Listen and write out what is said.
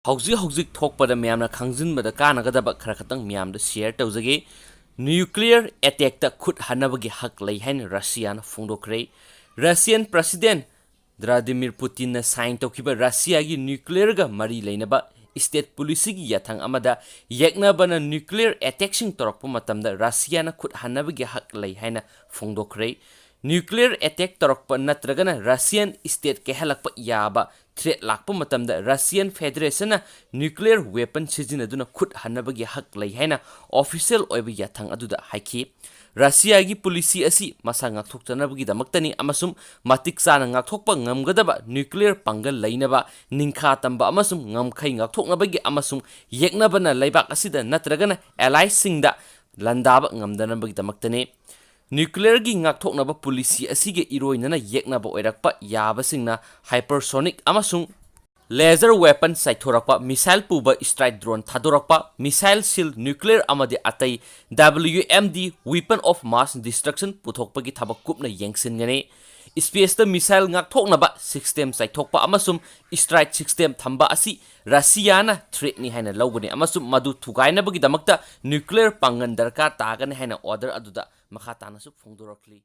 Hauzik thokpada miyamna khangzinbada kanagadaba khara khatang miyamda share tawjage nuclear attack ta Khut Hanbagi Hak Lei hain Russia na phongdokre. Russian President Vladimir Putin na sign tawkiba Russia gi nuclear ga mari leinaba state police gi yathang amada yeknabana nuclear attack sing torokpa matamda Russia na Khut Hanbagi Hak Lei hain phongdokre. Nuclear attack torokpa natragana Russian state ke halakpa yaba threat lakpa matamda Russian Federation na nuclear weapon sizinaduna Khut Hanbagi Hak Lei haina official oiba yathang aduda haiki. Russia gi policy asi masa ngakthoktanabagi damaktani amasum matik chana ngakthokpa ngamgadaba nuclear pangal leinaba ningkha tamba amasum ngamkhai ngakthoknabagi amasum yeknabana leibak asida natragana allies singda landaba ngamdanabagi damaktani. Nuclear gi ngakthoknaba policy asige iroinana yeknaba oirakpa yabasingna hypersonic amasung laser weapon saithorakpa missile puba strike drone thadorakpa missile shield nuclear amadi atai WMD weapon of mass destruction puthokpagi thabak kupna yengsingane space ta missile ngakthoknaba system saithokpa amasum strike system thamba asi Russia na threat ni haina lawgani amasum madu thugainabagi damakta nuclear pangan darkar tagani haina order aduda makha tanasu phongdorakli.